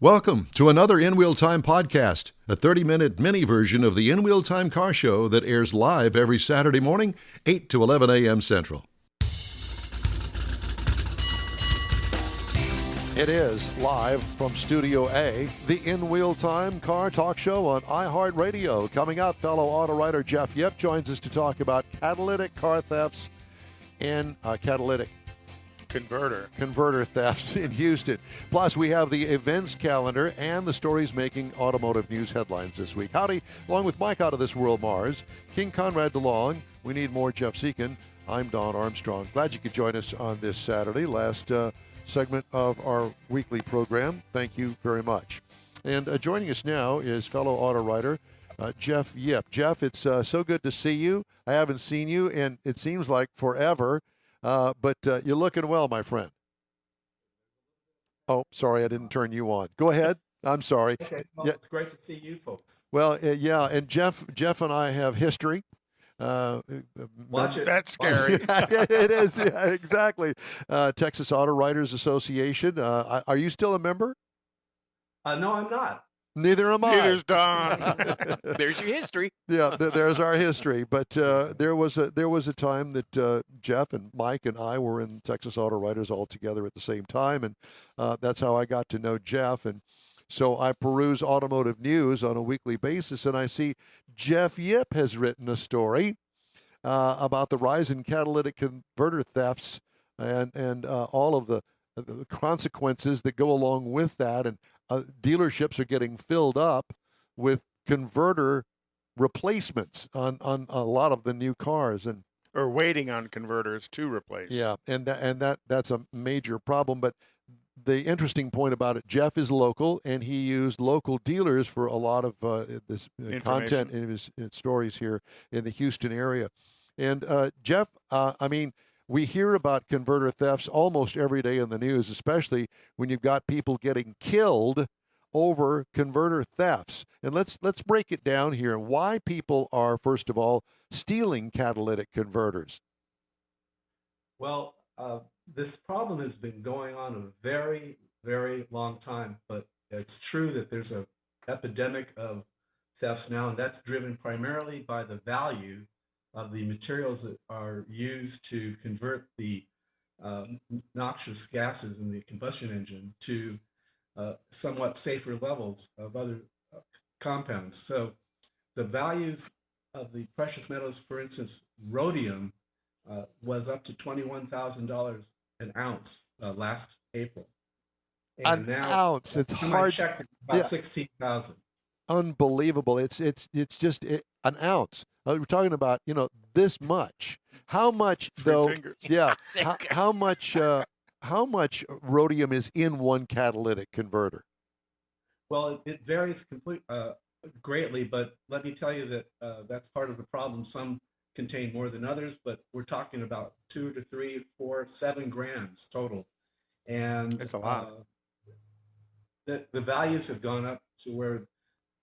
Welcome to another In Wheel Time podcast, a 30-minute mini version of the In Wheel Time car show that airs live every Saturday morning, 8 to 11 a.m. Central. It is live from Studio A, the In Wheel Time car talk show on iHeart Radio. Coming up, fellow auto writer Jeff Yip joins us to talk about catalytic car thefts and catalytic converter thefts in Houston. Plus, we have the events calendar and the stories making automotive news headlines this week. Howdy, along with Mike out of this world, Mars, King Conrad DeLong, we need more Jeff Seekin. I'm Don Armstrong. Glad you could join us on this Saturday, last segment of our weekly program. Thank you very much. And joining us now is fellow auto writer Jeff Yip. Jeff, it's so good to see you. I haven't seen you in, it seems like, forever. But you're looking well, my friend. Oh, sorry, I didn't turn you on. Go ahead. I'm sorry. Okay, well, yeah. It's great to see you folks. Well, yeah, and Jeff and I have history. Watch it. That's scary. It is, yeah, exactly. Texas Auto Writers Association. Are you still a member? No, I'm not. Neither am I. Neither's Don. There's your history. Yeah, there's our history. But there was a time that Jeff and Mike and I were in Texas Auto Writers all together at the same time, and that's how I got to know Jeff. And so I peruse automotive news on a weekly basis, and I see Jeff Yip has written a story about the rise in catalytic converter thefts and all of the consequences that go along with that. And dealerships are getting filled up with converter replacements on a lot of the new cars, and Or waiting on converters to replace. yeah, and that's a major problem. But the interesting point about it, Jeff is local, and he used local dealers for a lot of this content in his stories here in the Houston area. And Jeff, I mean, we hear about converter thefts almost every day in the news, especially when you've got people getting killed over converter thefts. And let's break it down here and why people are, first of all, stealing catalytic converters. Well, this problem has been going on a very, very long time, but it's true that there's an epidemic of thefts now, and that's driven primarily by the value of the materials that are used to convert the noxious gases in the combustion engine to somewhat safer levels of other compounds. So the values of the precious metals, for instance, rhodium, was up to $21,000 an ounce last April. And an ounce, it's hard. Checked about 16,000. Unbelievable. It's just an ounce. We're talking about, this much. How much, though? Fingers. Yeah. How much rhodium is in one catalytic converter? Well, it varies greatly, but let me tell you that that's part of the problem. Some contain more than others, but we're talking about 2 to 3, 4, 7 grams total. And it's a lot. The values have gone up to where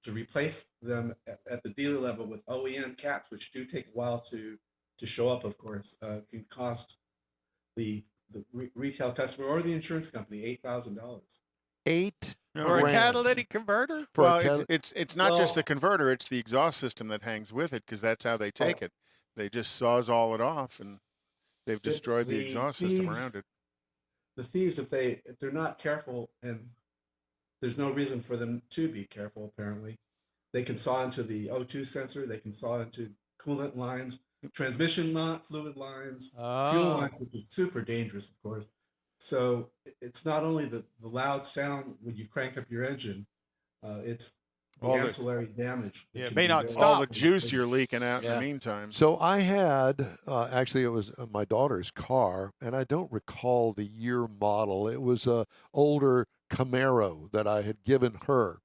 to replace them at the dealer level with OEM cats, which do take a while to show up, of course, can cost the retail customer or the insurance company $8,000. For a catalytic converter? It's not just the converter, it's the exhaust system that hangs with it, because that's how they take it. They just sawzall it off, and they've destroyed the exhaust system around it. The thieves, if they're not careful, and there's no reason for them to be careful, apparently, they can saw into the O2 sensor, they can saw into coolant lines, transmission fluid lines, fuel lines, which is super dangerous, of course. So it's not only the loud sound when you crank up your engine, it's the ancillary damage. Yeah, it may not stop. All the juice you're leaking out in the meantime. So I had, actually it was my daughter's car, and I don't recall the year model. It was a older Camaro that I had given her.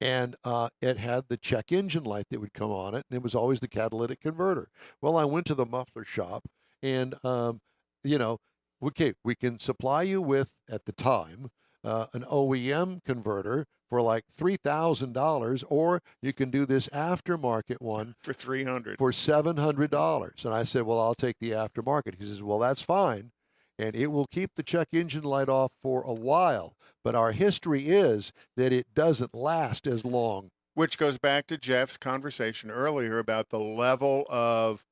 And it had the check engine light that would come on it, and it was always the catalytic converter. Well, I went to the muffler shop, and, okay, we can supply you with, at the time, an OEM converter for like $3,000, or you can do this aftermarket one for $300, for $700. And I said, well, I'll take the aftermarket. He says, well, that's fine. and it will keep the check engine light off for a while. But our history is that it doesn't last as long. Which goes back to Jeff's conversation earlier about the level of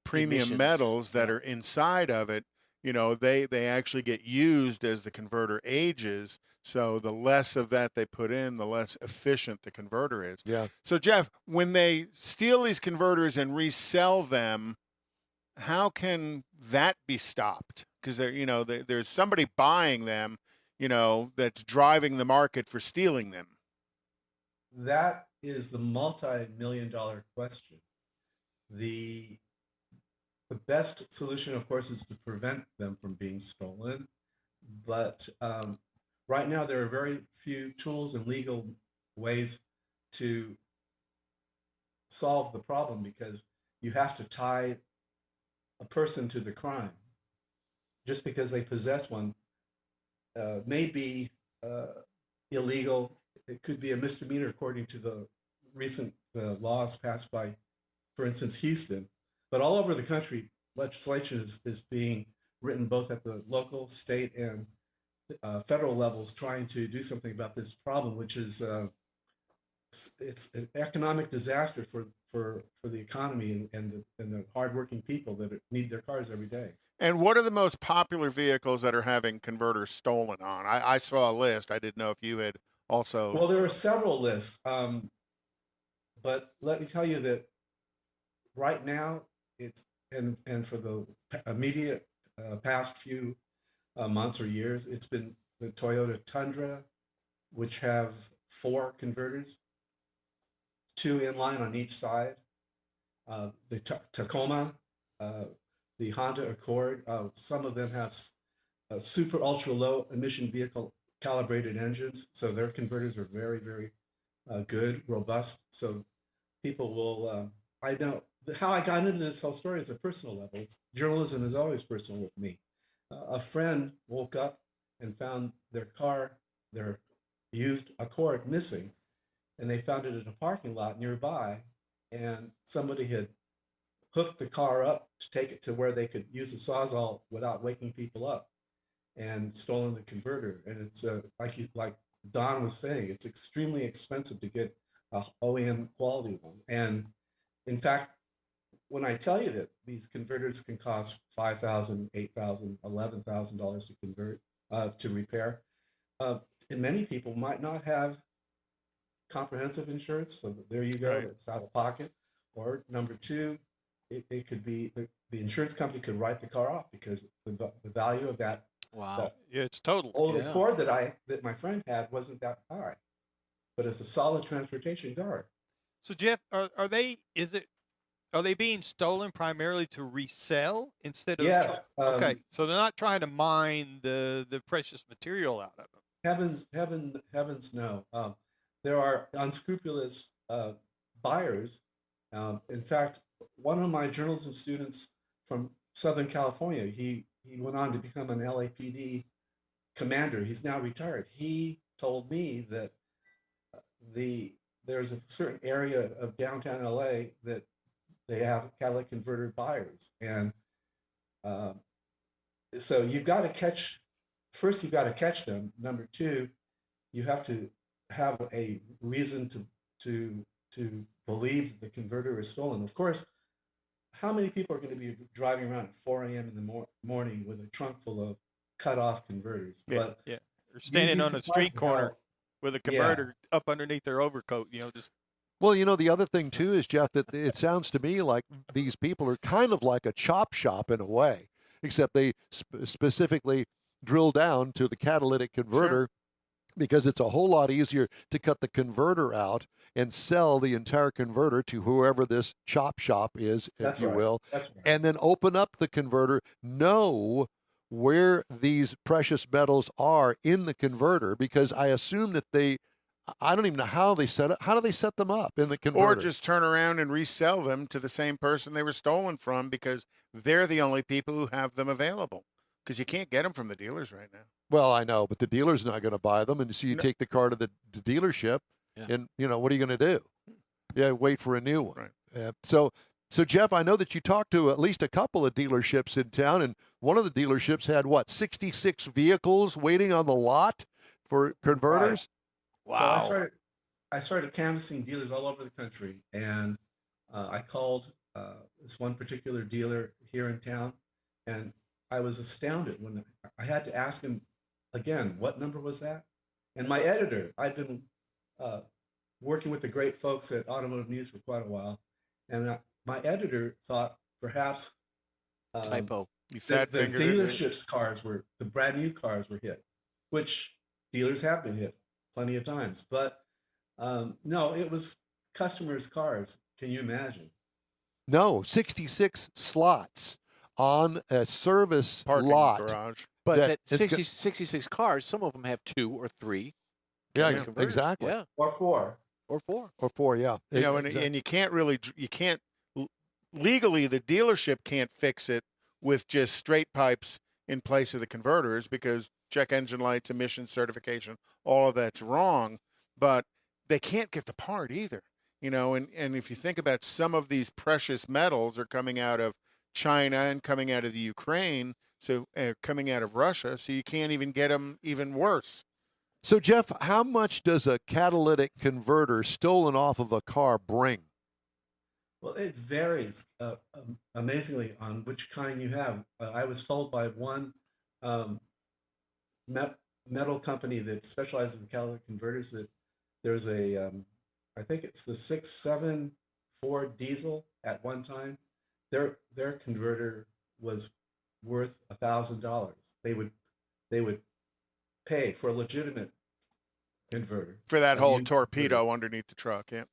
premium Emissions. metals that are inside of it. You know, they actually get used as the converter ages. So the less of that they put in, the less efficient the converter is. Yeah. So, Jeff, when they steal these converters and resell them, how can that be stopped? Because there's somebody buying them, that's driving the market for stealing them. That is the multi-million-dollar question. The best solution, of course, is to prevent them from being stolen. But right now, there are very few tools and legal ways to solve the problem, because you have to tie a person to the crime. Just because they possess one may be illegal. It could be a misdemeanor according to the recent laws passed by, for instance, Houston. But all over the country, legislation is being written both at the local, state, and federal levels, trying to do something about this problem, which is it's an economic disaster for the economy and the hardworking people that need their cars every day. And what are the most popular vehicles that are having converters stolen on? I saw a list. I didn't know if you had also. Well, there are several lists, but let me tell you that right now it's and for the immediate past few months or years, it's been the Toyota Tundra, which have 4 converters, 2 inline on each side. The Tacoma, the Honda Accord, some of them have super ultra low emission vehicle calibrated engines, so their converters are very, very good, robust. So people will. I know how I got into this whole story is a personal level. Journalism is always personal with me. A friend woke up and found their car, their used Accord, missing, and they found it in a parking lot nearby, and somebody had hooked the car up to take it to where they could use the Sawzall without waking people up, and stolen the converter. And it's like Don was saying, it's extremely expensive to get a OEM quality one. And in fact, when I tell you that these converters can cost $5,000, $8,000, $11,000 to convert, to repair, and many people might not have comprehensive insurance, so there you go, Right. It's out of pocket. Or number 2, it could be the insurance company could write the car off because the value of that. Wow. Yeah, it's total. Old Accord that my friend had wasn't that high, but it's a solid transportation car. So Jeff, are they being stolen primarily to resell instead of? Yes. Okay, so they're not trying to mine the precious material out of them. Heavens, no. There are unscrupulous buyers. In fact, one of my journalism students from Southern California, he went on to become an LAPD commander. He's now retired. He told me that there's a certain area of downtown LA that they have catalytic converter buyers, and so you've got to catch. First, you've got to catch them. Number 2, you have to have a reason to believe the converter is stolen. Of course, how many people are going to be driving around at 4 a.m. in the morning with a trunk full of cut-off converters? Yeah, But yeah. They're standing on a street corner with a converter up underneath their overcoat, just. Well, the other thing, too, is, Jeff, that it sounds to me like these people are kind of like a chop shop in a way, except they specifically drill down to the catalytic converter. Sure. Because it's a whole lot easier to cut the converter out and sell the entire converter to whoever this chop shop is, if you will, and then open up the converter, know where these precious metals are in the converter, because I assume that I don't even know how they set it. How do they set them up in the converter? Or just turn around and resell them to the same person they were stolen from, because they're the only people who have them available. Because you can't get them from the dealers right now. Well, I know, but the dealer's not going to buy them. And so you take the car to the dealership, and, what are you going to do? Yeah, wait for a new one. Right. So So, Jeff, I know that you talked to at least a couple of dealerships in town, and one of the dealerships had, 66 vehicles waiting on the lot for converters? Right. Wow. So I started canvassing dealers all over the country, and I called this one particular dealer here in town, and I was astounded when I had to ask him again, what number was that? And my editor, I've been working with the great folks at Automotive News for quite a while, and my editor thought perhaps typo. The dealerships cars were, the brand new cars were hit, which dealers have been hit plenty of times. But no, it was customers' cars. Can you imagine? No, 66 slots on a service parking lot. Garage. But that 66 cars, some of them have 2 or 3. Yeah, exactly. Yeah. Or 4. Or 4, yeah. And you can't legally, the dealership can't fix it with just straight pipes in place of the converters, because check engine lights, emission certification, all of that's wrong. But they can't get the part either. And if you think about, some of these precious metals are coming out of China and coming out of the Ukraine, so coming out of Russia, so you can't even get them even worse. So, Jeff, how much does a catalytic converter stolen off of a car bring? Well, it varies amazingly on which kind you have. I was told by one metal company that specializes in catalytic converters that there's I think it's the 674 diesel at one time. Their converter was worth $1,000. They would pay for a legitimate converter for that whole torpedo underneath the truck. Yeah.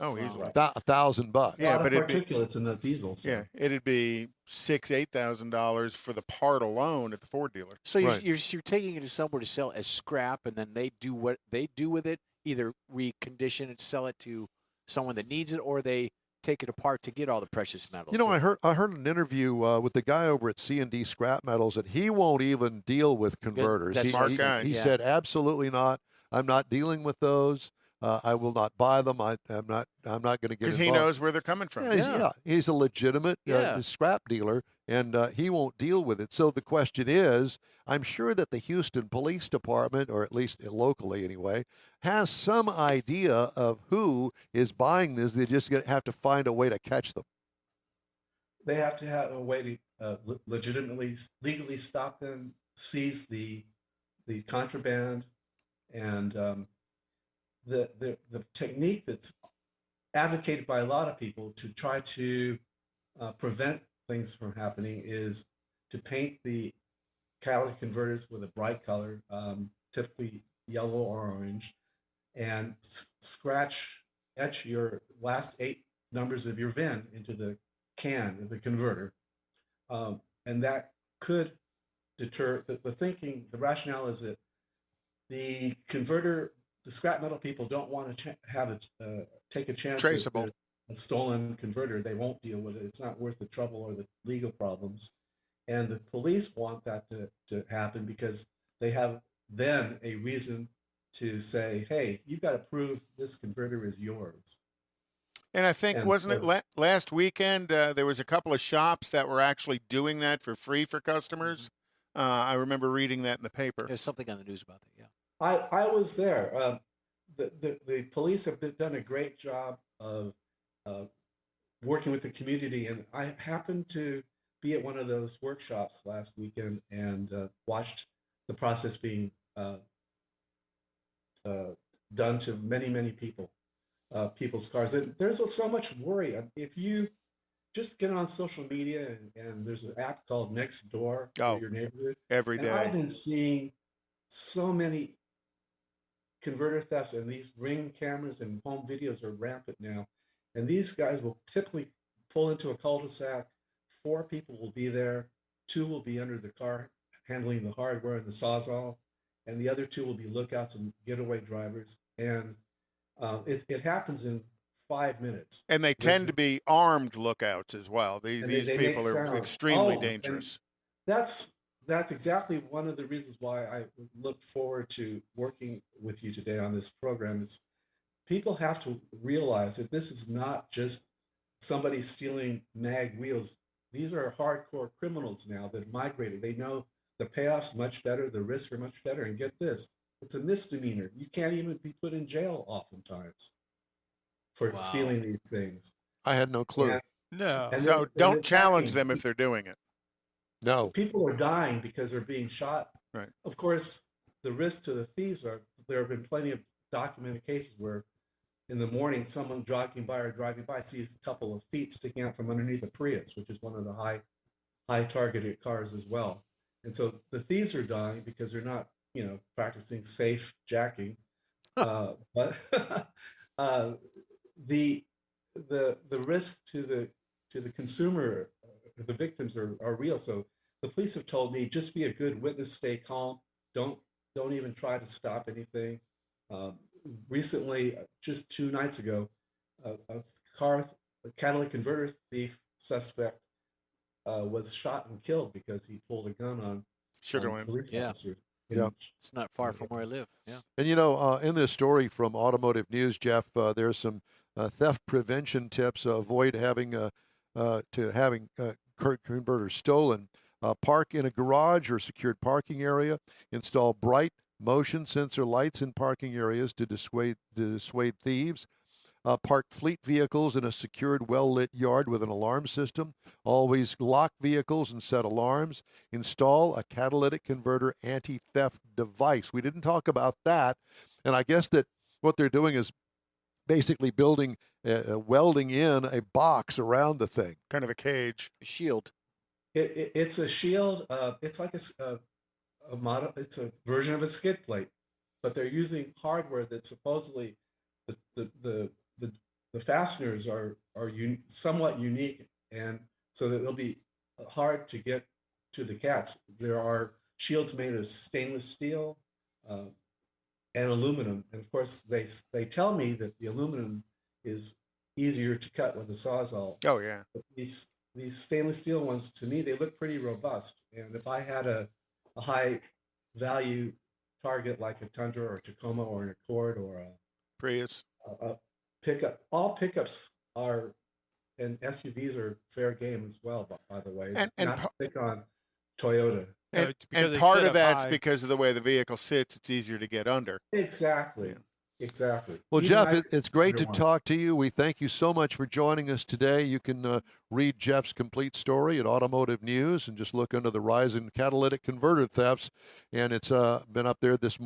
Oh, easily. $1,000. Yeah, but particulates in the diesel. So. Yeah, it'd be $8,000 for the part alone at the Ford dealer. So you're taking it to somewhere to sell as scrap, and then they do what they do with it, either recondition it, sell it to someone that needs it, or they take it apart to get all the precious metals. I heard an interview with the guy over at C&D Scrap Metals, and he won't even deal with converters. He said, absolutely not. I'm not dealing with those. I will not buy them. I'm not going to get involved. Because he knows where they're coming from. He's a legitimate scrap dealer, and he won't deal with it. So the question is, I'm sure that the Houston Police Department, or at least locally anyway, has some idea of who is buying this. They just have to find a way to catch them. They have to have a way to legally stop them, seize the contraband, and the technique that's advocated by a lot of people to try to prevent things from happening is to paint the catalytic converters with a bright color, typically yellow or orange, and etch your last 8 numbers of your VIN into the can of the converter. And that could deter the thinking. The rationale is that the scrap metal people don't want to take a chance traceable with a stolen converter. They won't deal with it. It's not worth the trouble or the legal problems. And the police want that to happen because they have then a reason to say, hey, you've got to prove this converter is yours. And I think, wasn't it last weekend, there was a couple of shops that were actually doing that for free for customers? I remember reading that in the paper. There's something on the news about that, yeah. I was there. The police have done a great job of working with the community, and I happened to be at one of those workshops last weekend and watched the process being done to many people's cars. And there's so much worry. If you just get on social media and there's an app called Nextdoor for your neighborhood every day. And I've been seeing so many converter thefts, and these Ring cameras and home videos are rampant now. And these guys will typically pull into a cul-de-sac. 4 people will be there. 2 will be under the car handling the hardware and the sawzall, and the other 2 will be lookouts and getaway drivers. And it happens in 5 minutes. And they tend to be armed lookouts as well. These people are extremely dangerous. That's exactly one of the reasons why I look forward to working with you today on this program. Is people have to realize that this is not just somebody stealing mag wheels. These are hardcore criminals now that migrated. They know the payoff's much better, the risks are much better. And get this, it's a misdemeanor. You can't even be put in jail oftentimes for stealing these things. I had no clue. No. So don't challenge them if they're doing it. No. People are dying because they're being shot. Right. Of course, the risk to the thieves there have been plenty of documented cases where in the morning someone driving by sees a couple of feet sticking out from underneath a Prius, which is one of the high targeted cars as well. And so the thieves are dying because they're not, practicing safe jacking. But the risk to the consumer, the victims are real. So the police have told me, just be a good witness, stay calm, don't even try to stop anything. Recently, just 2 nights ago, a catalytic converter thief suspect was shot and killed because he pulled a gun on Sugarland. police officers. Yeah. It's not far from where I live. Yeah. And in this story from Automotive News, Jeff, there's some theft prevention tips. Avoid having converters stolen. Park in a garage or secured parking area. Install bright motion sensor lights in parking areas to dissuade thieves. Park fleet vehicles in a secured, well-lit yard with an alarm system. Always lock vehicles and set alarms. Install a catalytic converter anti-theft device. We didn't talk about that, and I guess that what they're doing is basically welding in a box around the thing. Kind of a cage. A shield. It's a shield. It's like a model. It's a version of a skid plate, but they're using hardware that supposedly the fasteners are somewhat unique, and so that it'll be hard to get to the cats. There are shields made of stainless steel and aluminum, and of course they tell me that the aluminum is easier to cut with a sawzall. Oh yeah. But these stainless steel ones, to me, they look pretty robust, and if I had a high value target like a Tundra or a Tacoma or an Accord or a Prius. Pickup. All pickups are, and SUVs are fair game as well. By the way, and not to pick on Toyota. And part of that's because of the way the vehicle sits. It's easier to get under. Exactly. Yeah. Exactly. Well, Jeff, it's great to talk to you. We thank you so much for joining us today. You can read Jeff's complete story at Automotive News and just look under the rise in catalytic converter thefts. And it's been up there this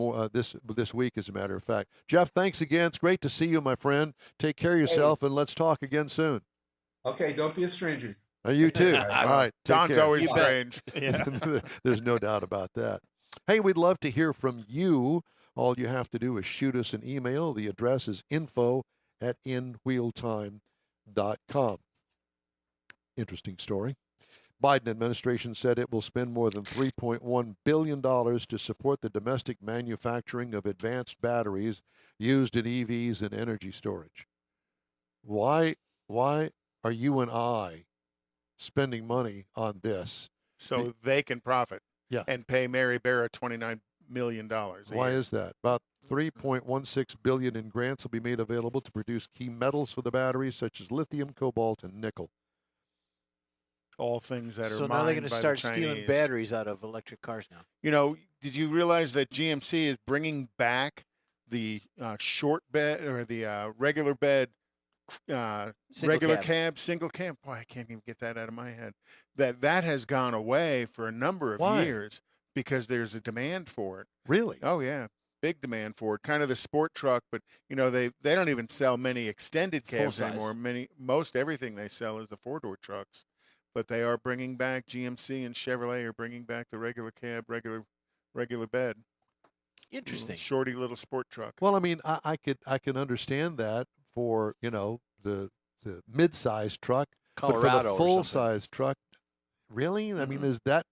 week, as a matter of fact. Jeff, thanks again. It's great to see you, my friend. Take care of yourself, and let's talk again soon. Okay, don't be a stranger. You too. All right. Don's always strange. There's no doubt about that. Hey, we'd love to hear from you. All you have to do is shoot us an email. The address is info@inwheeltime.com. Interesting story. Biden administration said it will spend more than $3.1 billion to support the domestic manufacturing of advanced batteries used in EVs and energy storage. Why are you and I spending money on this? So they can profit. Yeah. And pay Mary Barra $29 million. Why is that? About $3.16 billion in grants will be made available to produce key metals for the batteries, such as lithium, cobalt, and nickel. All things that are so now they're going to start stealing batteries out of electric cars now. Did you realize that GMC is bringing back the short bed or the regular bed, regular cab, single cab? Boy, I can't even get that out of my head. That has gone away for a number of years. Because there's a demand for it. Really? Oh, yeah. Big demand for it. Kind of the sport truck, but, they don't even sell many extended cabs anymore. Most everything they sell is the four-door trucks. But they are bringing back, GMC and Chevrolet are bringing back the regular cab, regular bed. Interesting. Shorty little sport truck. Well, I mean, I can understand that for, the mid-sized truck. Colorado, but for the full-size truck, really? I mean, is that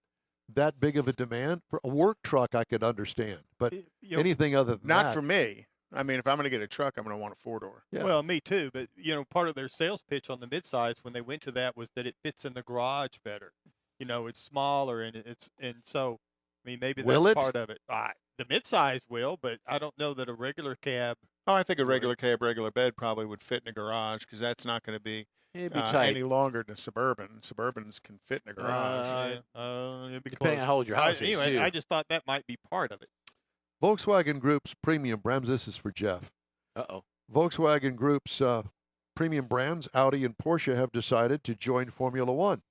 big of a demand? For a work truck, I could understand, but anything other than not that, for me. I mean, if I'm going to get a truck, I'm going to want a four-door. Yeah. Well, me too. But part of their sales pitch on the midsize when they went to that was that it fits in the garage better. It's smaller and so I mean maybe that's part of it. The midsize will, but I don't know that a regular cab. Oh, I think a regular cab, regular bed probably would fit in a garage because that's not going to be. It'd be tight. any longer than Suburban. Suburbans can fit in a garage. It'd be Depending on how old your house is, anyway, too. I just thought that might be part of it. Volkswagen Group's premium brands, this is for Jeff. Volkswagen Group's premium brands, Audi and Porsche, have decided to join Formula One.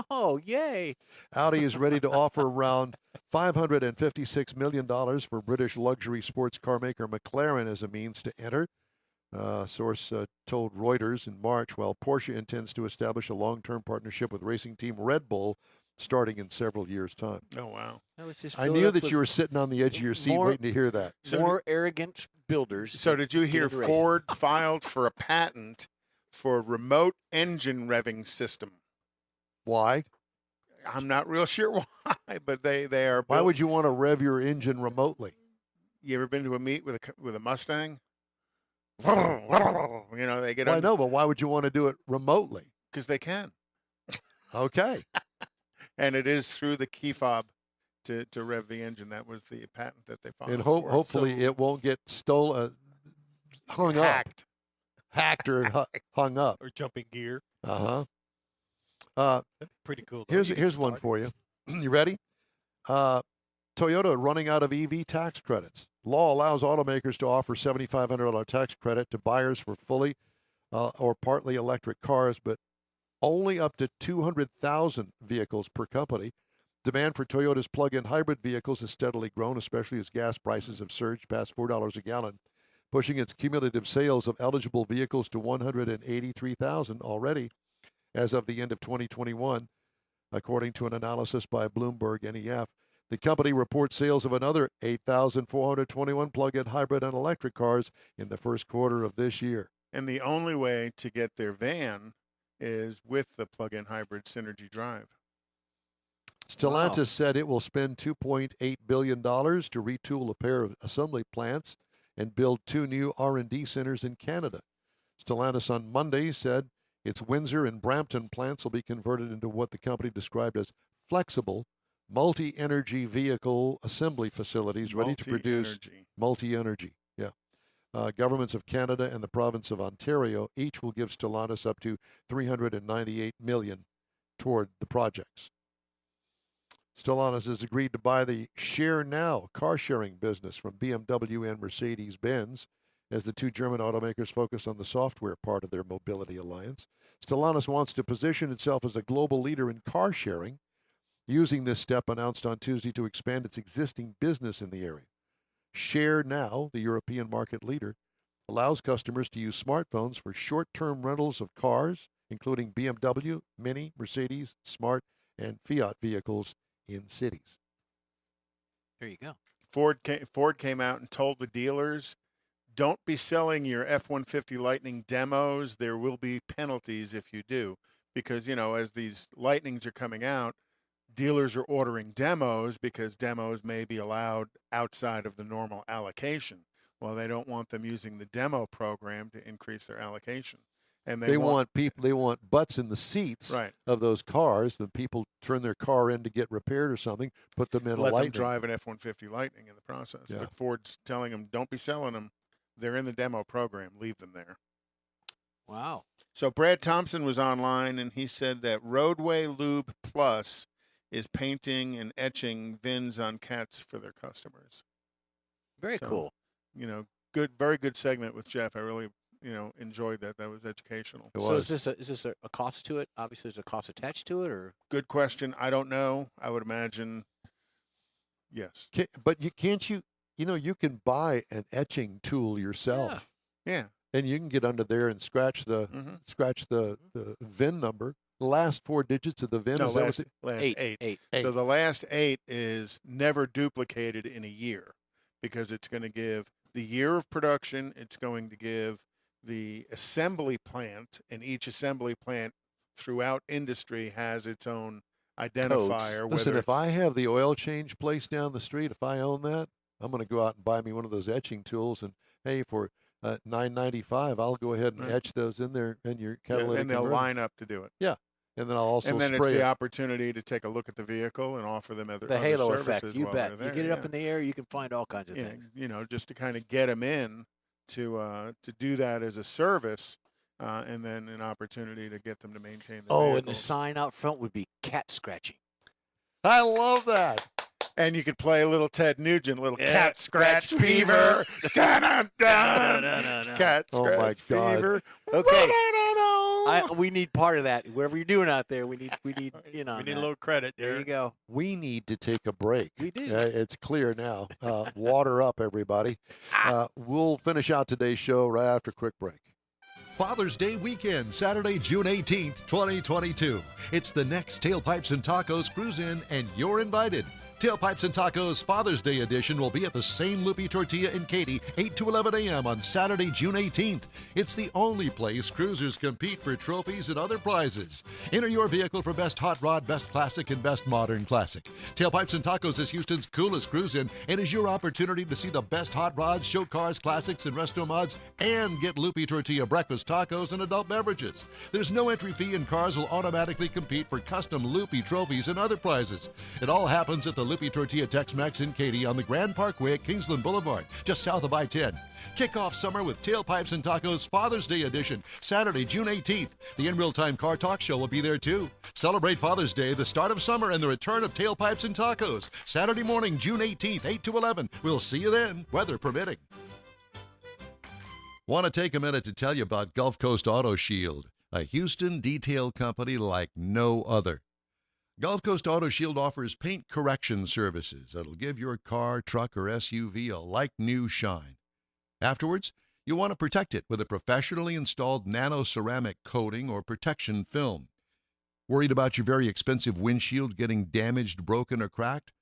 Oh, yay. Audi is ready to offer around $556 million for British luxury sports car maker McLaren as a means to enter. Source told Reuters in March, while Porsche intends to establish a long-term partnership with racing team Red Bull starting in several years' time. Oh, wow. I knew that you were sitting on the edge of your seat waiting to hear that. More arrogant builders. So did you hear Ford filed for a patent for a remote engine revving system? Why? I'm not real sure why, but they are. Why would you want to rev your engine remotely? You ever been to a meet with a Mustang? You know, they get. Well, I know, but why would you want to do it remotely? Because they can. Okay. And it is through the key fob to rev the engine. That was the patent that they filed. And hopefully it won't get stolen, hacked or hung up. Or jumping gear. Uh-huh. That'd be pretty cool. Here's one for you. You ready? Toyota running out of EV tax credits. Law allows automakers to offer $7,500 tax credit to buyers for fully or partly electric cars, but only up to 200,000 vehicles per company. Demand for Toyota's plug-in hybrid vehicles has steadily grown, especially as gas prices have surged past $4 a gallon, pushing its cumulative sales of eligible vehicles to 183,000 already as of the end of 2021, according to an analysis by Bloomberg NEF. The company reports sales of another 8,421 plug-in hybrid and electric cars in the first quarter of this year. And the only way to get their van is with the plug-in hybrid Synergy Drive. Stellantis said it will spend $2.8 billion to retool a pair of assembly plants and build 2 new R&D centers in Canada. Stellantis on Monday said its Windsor and Brampton plants will be converted into what the company described as flexible, multi-energy vehicle assembly facilities ready to produce multi-energy. Governments of Canada and the province of Ontario each will give Stellantis up to $398 million toward the projects. Stellantis has agreed to buy the Share Now car-sharing business from BMW and Mercedes-Benz as the two German automakers focus on the software part of their mobility alliance. Stellantis wants to position itself as a global leader in car sharing, using this step announced on Tuesday to expand its existing business in the area. Share Now, the European market leader, allows customers to use smartphones for short-term rentals of cars, including BMW, Mini, Mercedes, Smart, and Fiat vehicles in cities. There you go. Ford came out and told the dealers, don't be selling your F-150 Lightning demos. There will be penalties if you do. Because, you know, as these Lightnings are coming out, dealers are ordering demos because demos may be allowed outside of the normal allocation. Well, they don't want them using the demo program to increase their allocation. And they want butts in the seats of those cars. When people turn their car in to get repaired or something, put them in a Lightning. Let them drive an F-150 Lightning in the process. Yeah. But Ford's telling them, don't be selling them. They're in the demo program. Leave them there. Wow. So Brad Thompson was online, and he said that Roadway Lube Plus is painting and etching VINs on cats for their customers. Very cool. You know, very good segment with Jeff. I really, enjoyed that. That was educational. So is this a cost to it? Obviously, there's a cost attached to it, or? Good question. I don't know. I would imagine yes. But you can buy an etching tool yourself. Yeah. And you can get under there and scratch the VIN number. The last 4 digits of the VIN is last 8. So the last 8 is never duplicated in a year because it's going to give the year of production. It's going to give the assembly plant, and each assembly plant throughout industry has its own identifier. Listen, if I have the oil change place down the street, if I own that, I'm going to go out and buy me one of those etching tools, and hey, for $9.95, I'll go ahead and etch those in there in your catalytic and they'll converter. line up to do it. Yeah, and then I'll also and then spray it's the opportunity to take a look at the vehicle and offer them other halo services effect. You bet. There. You get it up in the air, you can find all kinds of things. Just to kind of get them in to do that as a service. and then an opportunity to get them to maintain the vehicles. And the sign out front would be cat scratching. I love that. And you could play a little Ted Nugent, little cat scratch fever. Cat scratch fever. Okay. We need part of that. Whatever you're doing out there, we need in on We need a little credit. There you go. We need to take a break. We do. It's clear now. Water up, everybody. We'll finish out today's show right after a quick break. Father's Day weekend, Saturday, June 18th, 2022. It's the next Tailpipes and Tacos Cruise-In, and you're invited. Tailpipes and Tacos Father's Day edition will be at the same Loopy Tortilla in Katy, 8 to 11 a.m. on Saturday, June 18th. It's the only place cruisers compete for trophies and other prizes. Enter your vehicle for Best Hot Rod, Best Classic, and Best Modern Classic. Tailpipes and Tacos is Houston's coolest cruise-in and is your opportunity to see the best hot rods, show cars, classics, and resto mods, and get Loopy Tortilla breakfast tacos and adult beverages. There's no entry fee, and cars will automatically compete for custom Loopy trophies and other prizes. It all happens at the Loopy Tortilla Tex-Mex in Katy on the Grand Parkway at Kingsland Boulevard, just south of I-10. Kick off summer with Tailpipes and Tacos Father's Day edition, Saturday, June 18th. The In Real Time Car Talk Show will be there too. Celebrate Father's Day, the start of summer, and the return of Tailpipes and Tacos. Saturday morning, June 18th, 8 to 11. We'll see you then, weather permitting. Want to take a minute to tell you about Gulf Coast Auto Shield, a Houston detail company like no other. Gulf Coast Auto Shield offers paint correction services that'll give your car, truck, or SUV a like-new shine. Afterwards, you'll want to protect it with a professionally installed nano-ceramic coating or protection film. Worried about your very expensive windshield getting damaged, broken, or cracked?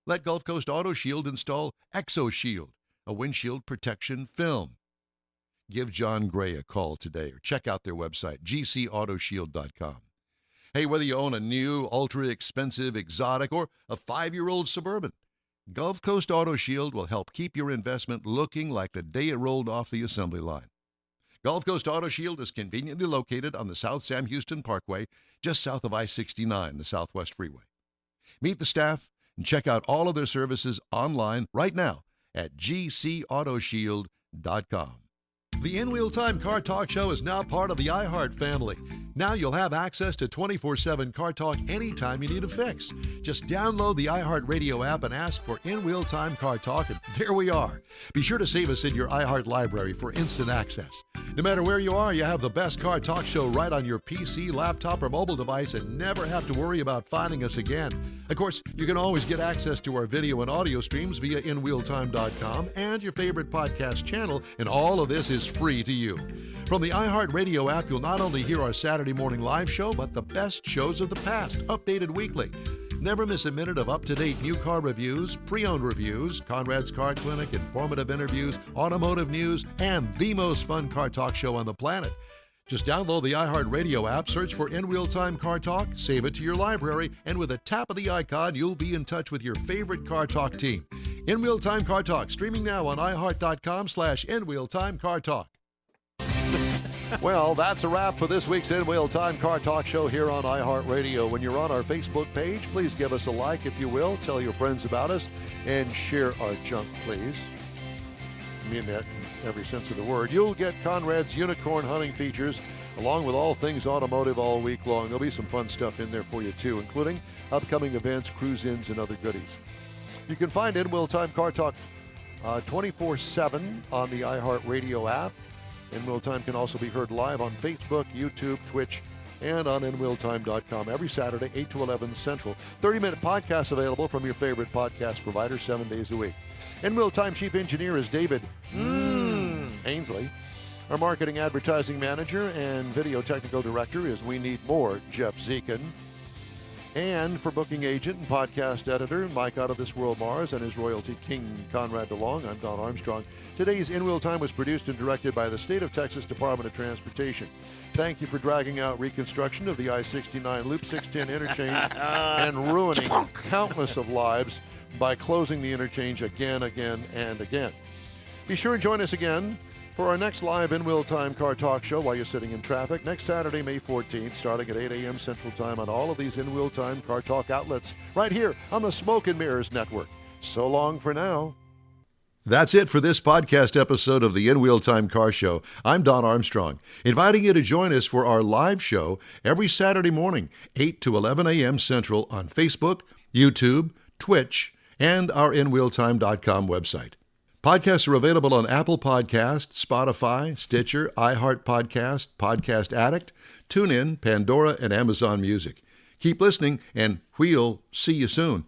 Let Gulf Coast Auto Shield install ExoShield, a windshield protection film. Give John Gray a call today or check out their website, gcautoshield.com. Hey, whether you own a new, ultra-expensive, exotic, or a 5-year-old Suburban, Gulf Coast Auto Shield will help keep your investment looking like the day it rolled off the assembly line. Gulf Coast Auto Shield is conveniently located on the South Sam Houston Parkway, just south of I-69, the Southwest Freeway. Meet the staff and check out all of their services online right now at gcautoshield.com. The In Wheel Time Car Talk Show is now part of the iHeart family. Now you'll have access to 24/7 Car Talk anytime you need a fix. Just download the iHeart Radio app and ask for In Wheel Time Car Talk, and there we are. Be sure to save us in your iHeart library for instant access. No matter where you are, you have the best Car Talk Show right on your PC, laptop, or mobile device and never have to worry about finding us again. Of course, you can always get access to our video and audio streams via InWheelTime.com and your favorite podcast channel, and all of this is free to you. From the iHeart Radio app, you'll not only hear our Saturday morning live show, but the best shows of the past, updated weekly. Never miss a minute of up-to-date new car reviews, pre-owned reviews, Conrad's Car Clinic, informative interviews, automotive news, and the most fun car talk show on the planet. Just download the iHeart Radio app, search for In Real Time Car Talk, save it to your library, and with a tap of the icon, you'll be in touch with your favorite Car Talk team. In Real Time Car Talk, streaming now on iHeart.com/InWheelTimeCarTalk. Well, that's a wrap for this week's In Wheel Time Car Talk Show here on iHeartRadio. When you're on our Facebook page, please give us a like if you will. Tell your friends about us and share our junk, please. I mean that in every sense of the word. You'll get Conrad's unicorn hunting features along with all things automotive all week long. There'll be some fun stuff in there for you too, including upcoming events, cruise-ins, and other goodies. You can find In Wheel Time Car Talk 24/7 on the iHeartRadio app. In Wheel Time can also be heard live on Facebook, YouTube, Twitch, and on InWheelTime.com every Saturday, 8 to 11 Central. 30-minute podcasts available from your favorite podcast provider 7 days a week. In Wheel Time Chief Engineer is David Ainsley. Our Marketing Advertising Manager and Video Technical Director is We Need More, Jeff Zekin. And for Booking Agent and Podcast Editor, Mike Out of This World Mars and his royalty King Conrad DeLong, I'm Don Armstrong. Today's In Wheel Time was produced and directed by the State of Texas Department of Transportation. Thank you for dragging out reconstruction of the I-69 Loop 610 interchange and ruining countless of lives by closing the interchange again, and again. Be sure and join us again for our next live In Wheel Time Car Talk Show while you're sitting in traffic next Saturday, May 14th, starting at 8 a.m. Central Time on all of these In Wheel Time Car Talk outlets right here on the Smoke and Mirrors Network. So long for now. That's it for this podcast episode of the In Wheel Time Car Show. I'm Don Armstrong, inviting you to join us for our live show every Saturday morning, 8 to 11 a.m. Central on Facebook, YouTube, Twitch, and our InWheelTime.com website. Podcasts are available on Apple Podcasts, Spotify, Stitcher, iHeart Podcast, Podcast Addict, TuneIn, Pandora, and Amazon Music. Keep listening, and we'll see you soon.